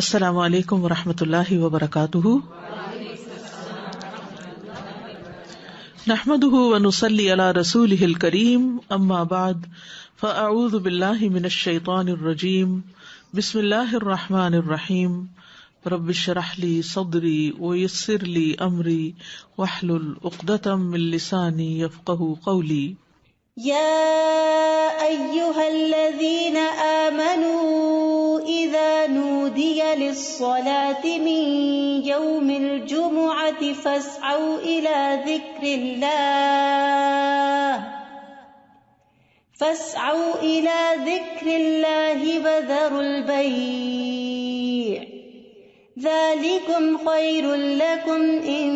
السلام علیکم ورحمۃ اللہ وبرکاتہ. نحمده ونصلی علی رسوله الکریم. اما بعد فاعوذ باللہ من الشیطان الرجیم. بسم اللہ الرحمن الرحیم. رب اشرح لی صدری ویسر لی امری واحلل عقدۃ من لسانی یفقہوا قولی. يا أيها الذين آمنوا إذا نودي للصلاة من يوم الجمعة فاسعوا إلى ذكر الله وذروا البيع ذلكم خير لكم إن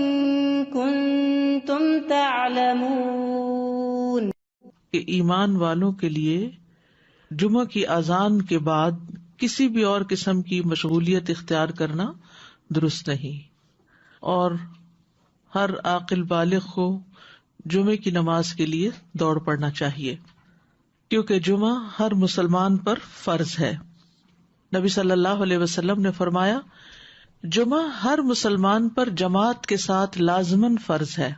كنتم تعلمون. کہ ایمان والوں کے لیے جمعہ کی اذان کے بعد کسی بھی اور قسم کی مشغولیت اختیار کرنا درست نہیں، اور ہر عاقل بالغ کو جمعے کی نماز کے لیے دوڑ پڑنا چاہیے، کیونکہ جمعہ ہر مسلمان پر فرض ہے. نبی صلی اللہ علیہ وسلم نے فرمایا، جمعہ ہر مسلمان پر جماعت کے ساتھ لازماً فرض ہے.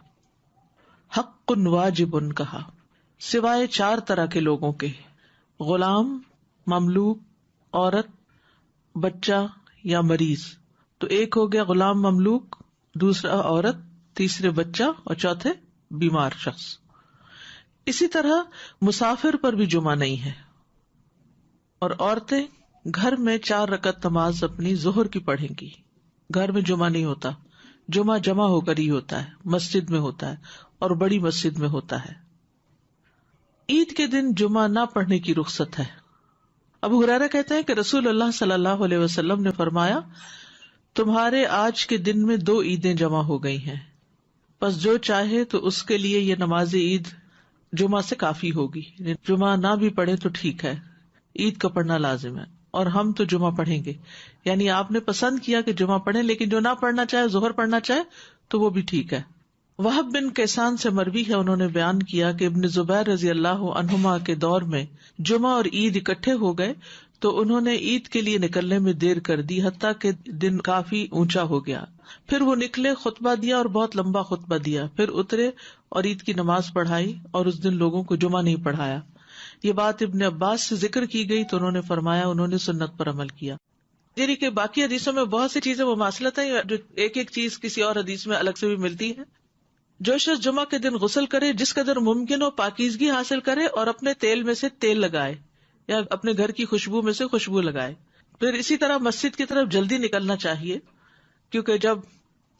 حق واجب کہا، سوائے 4 طرح کے لوگوں کے: غلام، مملوک، عورت، بچہ یا مریض. تو ایک ہو گیا غلام مملوک، دوسرا عورت، تیسرے بچہ اور چوتھے بیمار شخص. اسی طرح مسافر پر بھی جمعہ نہیں ہے، اور عورتیں گھر میں 4 رکعت نماز اپنی ظہر کی پڑھیں گی. گھر میں جمعہ نہیں ہوتا، جمعہ جمع ہو کر ہی ہوتا ہے، مسجد میں ہوتا ہے اور بڑی مسجد میں ہوتا ہے. عید کے دن جمعہ نہ پڑھنے کی رخصت ہے. ابو ہریرہ کہتے ہیں کہ رسول اللہ صلی اللہ علیہ وسلم نے فرمایا، تمہارے آج کے دن میں 2 عیدیں جمع ہو گئی ہیں، پس جو چاہے تو اس کے لیے یہ نماز عید جمعہ سے کافی ہوگی. جمعہ نہ بھی پڑھے تو ٹھیک ہے، عید کا پڑھنا لازم ہے، اور ہم تو جمعہ پڑھیں گے. یعنی آپ نے پسند کیا کہ جمعہ پڑھیں، لیکن جو نہ پڑھنا چاہے، ظہر پڑھنا چاہے تو وہ بھی ٹھیک ہے. وہب بن کیسان سے مروی ہے، انہوں نے بیان کیا کہ ابن زبیر رضی اللہ عنہما کے دور میں جمعہ اور عید اکٹھے ہو گئے تو انہوں نے عید کے لیے نکلنے میں دیر کر دی، حتیٰ کہ دن کافی اونچا ہو گیا. پھر وہ نکلے، خطبہ دیا اور بہت لمبا خطبہ دیا، پھر اترے اور عید کی نماز پڑھائی، اور اس دن لوگوں کو جمعہ نہیں پڑھایا. یہ بات ابن عباس سے ذکر کی گئی تو انہوں نے فرمایا انہوں نے سنت پر عمل کیا. یعنی کہ باقی حدیثوں میں بہت سی چیزیں مماثلت ہیں، جو ایک ایک چیز کسی اور حدیث میں الگ سے بھی ملتی ہے. جو شخص جمعہ کے دن غسل کرے، جس قدر ممکن ہو پاکیزگی حاصل کرے، اور اپنے تیل میں سے تیل لگائے یا اپنے گھر کی خوشبو میں سے خوشبو لگائے. پھر اسی طرح مسجد کی طرف جلدی نکلنا چاہیے، کیونکہ جب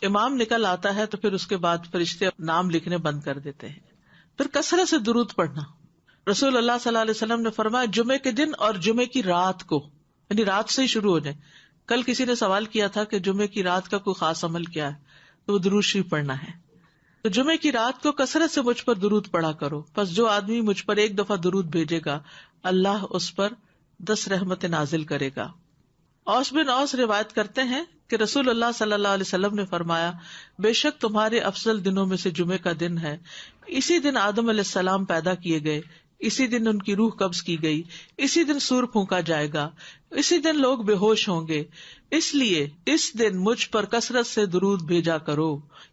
امام نکل آتا ہے تو پھر اس کے بعد فرشتے نام لکھنے بند کر دیتے ہیں. پھر کثرت سے درود پڑھنا. رسول اللہ صلی اللہ علیہ وسلم نے فرمایا، جمعے کے دن اور جمعے کی رات کو، یعنی رات سے ہی شروع ہو جائے. کل کسی نے سوال کیا تھا کہ جمعے کی رات کا کوئی خاص عمل کیا ہے، تو وہ درود شریف پڑھنا ہے. تو جمعے کی رات کو کثرت سے مجھ پر درود پڑھا کرو، پس جو آدمی مجھ پر 1 دفعہ درود بھیجے گا، اللہ اس پر 10 رحمتیں نازل کرے گا. اوس بن اوس روایت کرتے ہیں کہ رسول اللہ صلی اللہ علیہ وسلم نے فرمایا، بے شک تمہارے افضل دنوں میں سے جمعے کا دن ہے. اسی دن آدم علیہ السلام پیدا کیے گئے، اسی دن ان کی روح قبض کی گئی، اسی دن سور پھونکا جائے گا، اسی دن لوگ بے ہوش ہوں گے. اس لیے اس دن مجھ پر کثرت سے درود بھیجا کرو،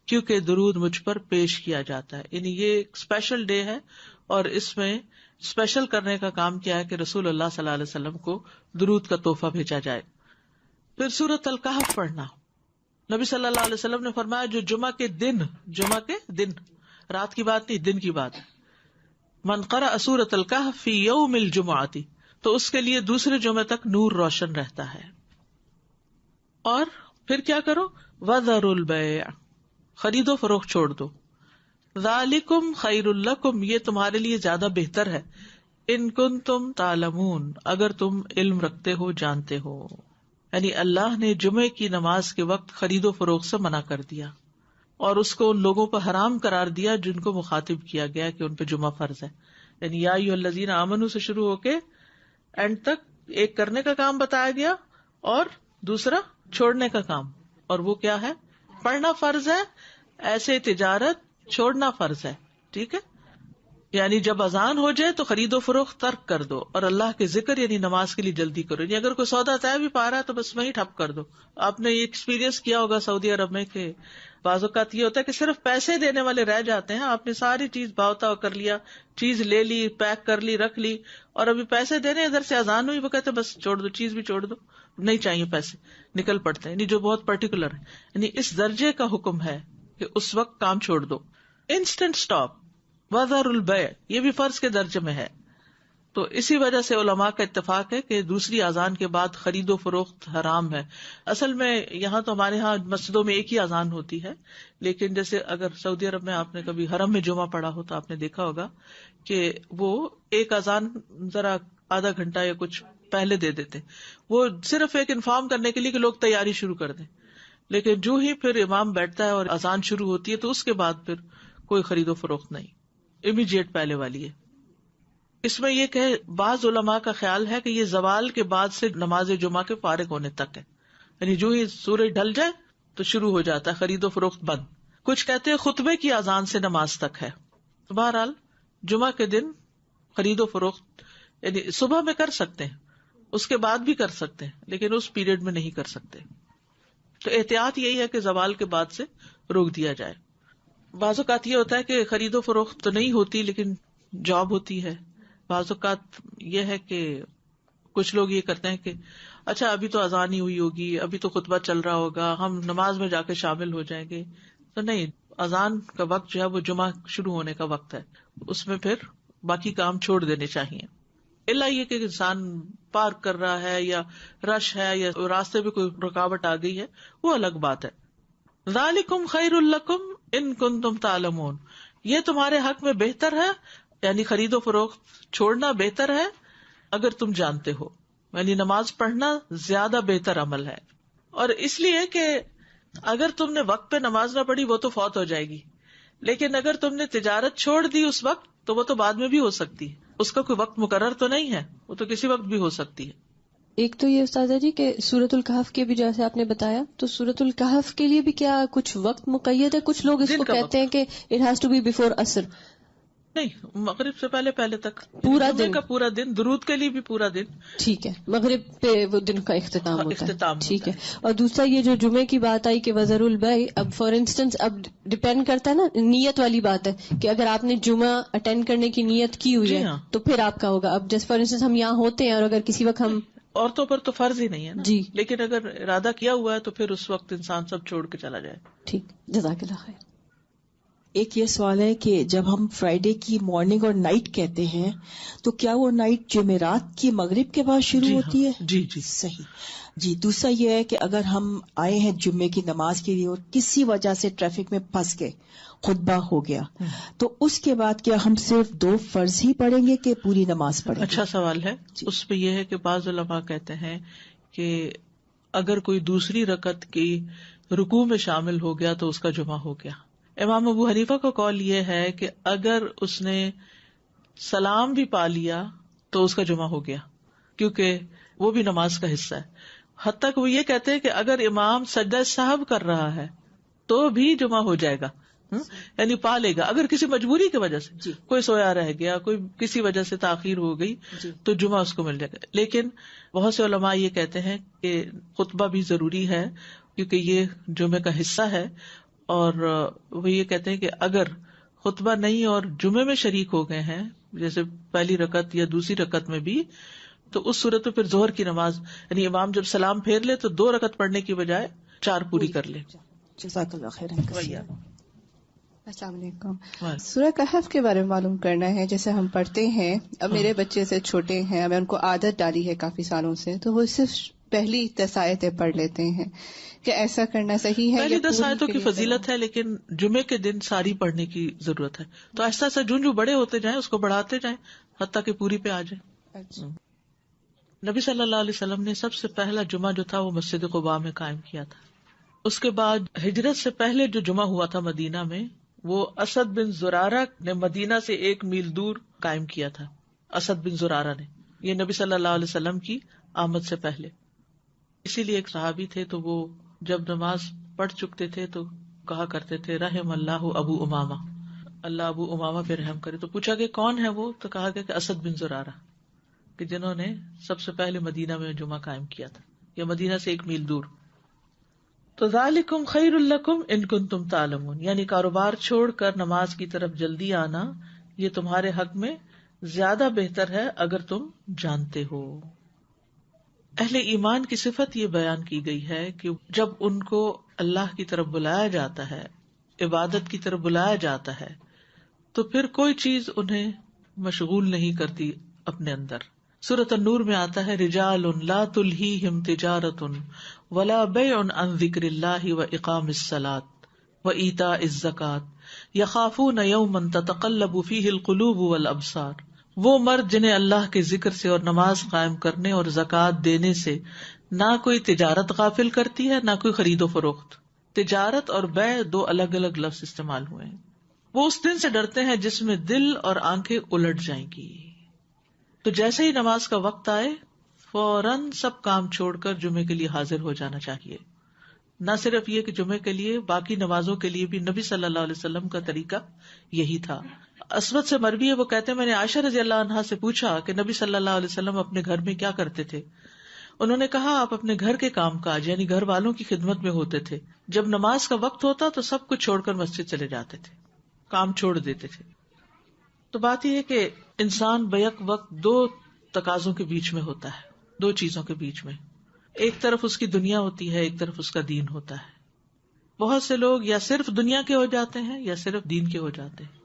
کیونکہ درود مجھ پر پیش کیا جاتا ہے. یعنی یہ ایک اسپیشل ڈے ہے، اور اس میں اسپیشل کرنے کا کام کیا ہے کہ رسول اللہ صلی اللہ علیہ وسلم کو درود کا تحفہ بھیجا جائے. پھر سورۃ الکہف پڑھنا. نبی صلی اللہ علیہ وسلم نے فرمایا، جو جمعہ کے دن، رات کی بات نہیں، دن کی بات، من قرأ سورۃ الکہف فی یوم الجمعۃ، تو اس کے لیے دوسرے جمعے تک نور روشن رہتا ہے. اور پھر کیا کرو، وذروا البیع، خرید و فروخت چھوڑ دو. ذالکم خیر لکم، یہ تمہارے لیے زیادہ بہتر ہے، ان کنتم تعلمون، اگر تم علم رکھتے ہو، جانتے ہو. یعنی اللہ نے جمعے کی نماز کے وقت خرید و فروخت سے منع کر دیا، اور اس کو ان لوگوں پر حرام قرار دیا جن کو مخاطب کیا گیا کہ ان پہ جمعہ فرض ہے. یعنی یا ایھا الذین آمنوا سے شروع ہو کے اینڈ تک ایک کرنے کا کام بتایا گیا اور دوسرا چھوڑنے کا کام. اور وہ کیا ہے؟ پڑھنا فرض ہے، ایسے تجارت چھوڑنا فرض ہے. ٹھیک ہے. یعنی جب اذان ہو جائے تو خرید و فروخت ترک کر دو اور اللہ کے ذکر یعنی نماز کے لیے جلدی کرو. یعنی اگر کوئی سودا طے بھی پا رہا ہے تو بس وہیں ٹھپ کر دو. آپ نے یہ ایکسپیرینس کیا ہوگا سعودی عرب میں کہ بعض اوقات یہ ہوتا ہے کہ صرف پیسے دینے والے رہ جاتے ہیں. آپ نے ساری چیز بھاؤ کر لیا, چیز لے لی, پیک کر لی, رکھ لی, اور ابھی پیسے دینے ادھر سے اذان ہوئی, وہ کہتے بس چھوڑ دو, چیز بھی چھوڑ دو, نہیں چاہیے پیسے, نکل پڑتے ہیں. یعنی جو بہت پرٹیکولر ہے, یعنی اس درجے کا حکم ہے کہ اس وقت کام چھوڑ دو. انسٹنٹ اسٹاپ, وذر البیع, یہ بھی فرض کے درجے میں ہے. تو اسی وجہ سے علماء کا اتفاق ہے کہ دوسری اذان کے بعد خرید و فروخت حرام ہے. اصل میں یہاں تو ہمارے ہاں مسجدوں میں ایک ہی اذان ہوتی ہے, لیکن جیسے اگر سعودی عرب میں آپ نے کبھی حرم میں جمعہ پڑھا ہو تو آپ نے دیکھا ہوگا کہ وہ ایک اذان ذرا آدھا گھنٹہ یا کچھ پہلے دے دیتے, وہ صرف ایک انفارم کرنے کے لیے کہ لوگ تیاری شروع کر دیں. لیکن جو ہی پھر امام بیٹھتا ہے اور اذان شروع ہوتی ہے تو اس کے بعد پھر کوئی خرید و فروخت نہیں, امیڈیٹ پہلے والی ہے. اس میں یہ کہ بعض علماء کا خیال ہے کہ یہ زوال کے بعد سے نماز جمعہ کے فارغ ہونے تک ہے, یعنی جو ہی سورج ڈھل جائے تو شروع ہو جاتا ہے خرید و فروخت بند. کچھ کہتے ہیں خطبے کی اذان سے نماز تک ہے. تو بہرحال جمعہ کے دن خرید و فروخت یعنی صبح میں کر سکتے ہیں, اس کے بعد بھی کر سکتے ہیں, لیکن اس پیریڈ میں نہیں کر سکتے. تو احتیاط یہی ہے کہ زوال کے بعد سے روک دیا جائے. بعض اوقات یہ ہوتا ہے کہ خرید و فروخت تو نہیں ہوتی لیکن جاب ہوتی ہے. بعض اوقات یہ ہے کہ کچھ لوگ یہ کرتے ہیں کہ اچھا ابھی تو اذان ہی ہوئی ہوگی, ابھی تو خطبہ چل رہا ہوگا, ہم نماز میں جا کے شامل ہو جائیں گے. تو نہیں, اذان کا وقت جو ہے وہ جمعہ شروع ہونے کا وقت ہے, اس میں پھر باقی کام چھوڑ دینے چاہیے. الا یہ کہ انسان پارک کر رہا ہے یا رش ہے یا راستے میں کوئی رکاوٹ آ گئی ہے, وہ الگ بات ہے. ذالکم خیر لکم ان کنتم تعلمون, یہ تمہارے حق میں بہتر ہے, یعنی خرید و فروخت چھوڑنا بہتر ہے اگر تم جانتے ہو. یعنی نماز پڑھنا زیادہ بہتر عمل ہے. اور اس لیے کہ اگر تم نے وقت پہ نماز نہ پڑھی وہ تو فوت ہو جائے گی, لیکن اگر تم نے تجارت چھوڑ دی اس وقت تو وہ تو بعد میں بھی ہو سکتی ہے, اس کا کوئی وقت مقرر تو نہیں ہے, وہ تو کسی وقت بھی ہو سکتی ہے. ایک تو یہ استاذہ جی کہ سورۃ الکہف کے بھی جیسے آپ نے بتایا, تو سورۃ الکہف کے لیے بھی کیا کچھ وقت مقید ہے؟ کچھ لوگ اس کو کہتے ہیں کہ it has to be before عصر. نہیں, مغرب سے پہلے تک پورا دن کا پورا دن, درود کے لیے بھی پورا دن. ٹھیک ہے, مغرب پہ وہ دن کا اختتام ہوتا ہے. ٹھیک ہے. اور دوسرا یہ جو جمعے کی بات آئی کہ وذر البیع, اب فار انسٹنس اب ڈپینڈ کرتا ہے نا, نیت والی بات ہے کہ اگر آپ نے جمعہ اٹینڈ کرنے کی نیت کی ہوئی ہے تو پھر آپ کا ہوگا. اب جیسے فار انسٹنس ہم یہاں ہوتے ہیں اور اگر کسی وقت ہم, عورتوں پر تو فرض ہی نہیں ہے نا, جی, لیکن اگر ارادہ کیا ہوا ہے تو پھر اس وقت انسان سب چھوڑ کے چلا جائے. ٹھیک, جزاک اللہ خیر. ایک یہ سوال ہے کہ جب ہم فرائیڈے کی مارننگ اور نائٹ کہتے ہیں تو کیا وہ نائٹ جمعرات کی مغرب کے بعد شروع ہوتی ہے؟ جی صحیح. جی, دوسرا یہ ہے کہ اگر ہم آئے ہیں جمعے کی نماز کے لیے اور کسی وجہ سے ٹریفک میں پھنس گئے, خطبہ ہو گیا, تو اس کے بعد کیا ہم صرف 2 فرض ہی پڑھیں گے کہ پوری نماز پڑھیں گے؟ اچھا سوال ہے. اس پہ یہ ہے کہ بعض علماء کہتے ہیں کہ اگر کوئی دوسری رکعت کی رکوع میں شامل ہو گیا تو اس کا جمعہ ہو گیا. امام ابو حنیفہ کا قول یہ ہے کہ اگر اس نے سلام بھی پا لیا تو اس کا جمعہ ہو گیا, کیونکہ وہ بھی نماز کا حصہ ہے. حتیٰ کہ وہ یہ کہتے ہیں کہ اگر امام سجدہ سہو کر رہا ہے تو بھی جمعہ ہو جائے گا, یعنی پا لے گا. اگر کسی مجبوری کی وجہ سے کوئی سویا رہ گیا, کوئی کسی وجہ سے تاخیر ہو گئی تو جمعہ اس کو مل جائے گا. لیکن بہت سے علماء یہ کہتے ہیں کہ خطبہ بھی ضروری ہے کیونکہ یہ جمعے کا حصہ ہے, اور وہ یہ کہتے ہیں کہ اگر خطبہ نہیں اور جمعے میں شریک ہو گئے ہیں جیسے پہلی رکعت یا دوسری رکعت میں بھی, تو اس صورت میں پھر ظہر کی نماز یعنی امام جب سلام پھیر لے تو 2 رکعت پڑھنے کی بجائے 4 پوری کر لے. جزاک اللہ خیر. السلام علیکم. سورہ کہف کے بارے میں معلوم کرنا ہے. جیسے ہم پڑھتے ہیں, اب میرے بچے سے چھوٹے ہیں, میں ان کو عادت ڈالی ہے کافی سالوں سے, تو وہ صرف پہلی 10 آیتیں پڑھ لیتے ہیں. کہ ایسا کرنا صحیح ہے؟ پہلی 10 آیتوں کی فضیلت ہے, لیکن جمعے کے دن ساری پڑھنے کی ضرورت ہے. تو ایسا ایسا جو بڑے ہوتے جائیں اس کو بڑھاتے جائیں حتیٰ کہ پوری پہ آ جائے. نبی صلی اللہ علیہ وسلم نے سب سے پہلا جمعہ جو تھا وہ مسجد قباء میں قائم کیا تھا. اس کے بعد ہجرت سے پہلے جو جمعہ ہوا تھا مدینہ میں, وہ اسد بن زرارہ نے مدینہ سے 1 میل دور قائم کیا تھا. اسد بن زرارہ نے, یہ نبی صلی اللہ علیہ وسلم کی آمد سے پہلے. اسی لیے ایک صحابی تھے تو وہ جب نماز پڑھ چکتے تھے تو کہا کرتے تھے رحم اللہ ابو امامہ, اللہ ابو امامہ پہ رحم کرے. تو پوچھا کہ کون ہے وہ؟ تو کہا گیا کہ اسد بن زرارہ، کہ جنہوں نے سب سے پہلے مدینہ میں جمعہ قائم کیا تھا، یا مدینہ سے 1 میل دور. تو ذالکم خیر لکم ان کنتم تعلمون، یعنی کاروبار چھوڑ کر نماز کی طرف جلدی آنا یہ تمہارے حق میں زیادہ بہتر ہے اگر تم جانتے ہو. اہل ایمان کی صفت یہ بیان کی گئی ہے کہ جب ان کو اللہ کی طرف بلایا جاتا ہے، عبادت کی طرف بلایا جاتا ہے، تو پھر کوئی چیز انہیں مشغول نہیں کرتی اپنے اندر. سورۃ النور میں آتا ہے رجال لا تلہیہم تجارۃ ولا بیع عن ذکر اللہ واقام الصلاۃ وایتاء الزکاۃ یخافون یوما تتقلب فیہ القلوب والابصار. وہ مرد جنہیں اللہ کے ذکر سے اور نماز قائم کرنے اور زکوٰۃ دینے سے نہ کوئی تجارت غافل کرتی ہے، نہ کوئی خرید و فروخت. تجارت اور بیع 2 الگ الگ لفظ استعمال ہوئے ہیں. وہ اس دن سے ڈرتے ہیں جس میں دل اور آنکھیں الٹ جائیں گی. تو جیسے ہی نماز کا وقت آئے فوراً سب کام چھوڑ کر جمعے کے لیے حاضر ہو جانا چاہیے. نہ صرف یہ کہ جمعے کے لیے، باقی نمازوں کے لیے بھی نبی صلی اللہ علیہ وسلم کا طریقہ یہی تھا. اسود سے مروی ہے، وہ کہتے ہیں میں نے عائشہ رضی اللہ عنہا سے پوچھا کہ نبی صلی اللہ علیہ وسلم اپنے گھر میں کیا کرتے تھے. انہوں نے کہا آپ اپنے گھر کے کام کاج یعنی گھر والوں کی خدمت میں ہوتے تھے. جب نماز کا وقت ہوتا تو سب کچھ چھوڑ کر مسجد چلے جاتے تھے، کام چھوڑ دیتے تھے. تو بات یہ ہے کہ انسان بیک وقت 2 تقاضوں کے بیچ میں ہوتا ہے، 2 چیزوں کے بیچ میں. ایک طرف اس کی دنیا ہوتی ہے، ایک طرف اس کا دین ہوتا ہے. بہت سے لوگ یا صرف دنیا کے ہو جاتے ہیں یا صرف دین کے ہو جاتے ہیں،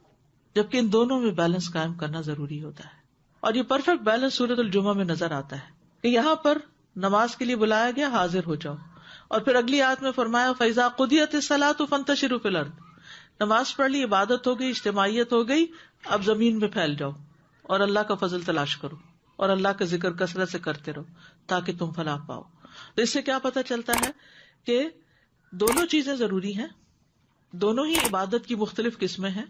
جبکہ ان دونوں میں بیلنس قائم کرنا ضروری ہوتا ہے. اور یہ پرفیکٹ بیلنس سورۃ الجمعہ میں نظر آتا ہے کہ یہاں پر نماز کے لیے بلایا گیا، حاضر ہو جاؤ. اور پھر اگلی آیت میں فرمایا فَإِذَا قُضِيَتِ الصَّلَاةُ فَانتَشِرُوا فِي الْأَرْضِ. نماز پڑھ لی، عبادت ہو گئی، اجتماعیت ہو گئی، اب زمین میں پھیل جاؤ اور اللہ کا فضل تلاش کرو اور اللہ کا ذکر کثرت سے کرتے رہو تاکہ تم فلاح پاؤ. تو اس سے کیا پتہ چلتا ہے کہ دونوں چیزیں ضروری ہیں، دونوں ہی عبادت کی مختلف قسمیں ہیں.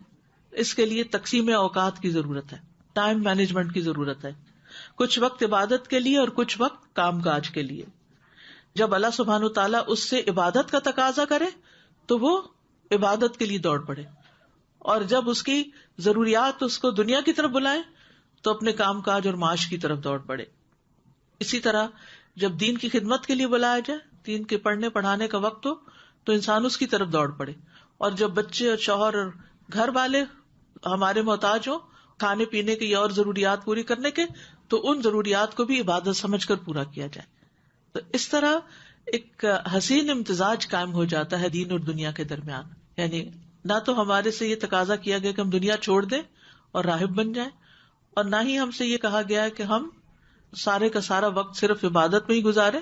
اس کے لیے تقسیم اوقات کی ضرورت ہے، ٹائم مینجمنٹ کی ضرورت ہے. کچھ وقت عبادت کے لیے اور کچھ وقت کام کاج کے لیے. جب اللہ سبحانہ و تعالیٰ اس سے عبادت کا تقاضا کرے تو وہ عبادت کے لیے دوڑ پڑے، اور جب اس کی ضروریات اس کو دنیا کی طرف بلائیں تو اپنے کام کاج اور معاش کی طرف دوڑ پڑے. اسی طرح جب دین کی خدمت کے لیے بلایا جائے، دین کے پڑھنے پڑھانے کا وقت ہو تو انسان اس کی طرف دوڑ پڑے. اور جب بچے اور شوہر اور گھر والے ہمارے محتاج ہوں کھانے پینے کی اور ضروریات پوری کرنے کے، تو ان ضروریات کو بھی عبادت سمجھ کر پورا کیا جائے. تو اس طرح ایک حسین امتزاج قائم ہو جاتا ہے دین اور دنیا کے درمیان. یعنی نہ تو ہمارے سے یہ تقاضا کیا گیا کہ ہم دنیا چھوڑ دیں اور راہب بن جائیں، اور نہ ہی ہم سے یہ کہا گیا ہے کہ ہم سارے کا سارا وقت صرف عبادت میں ہی گزارے.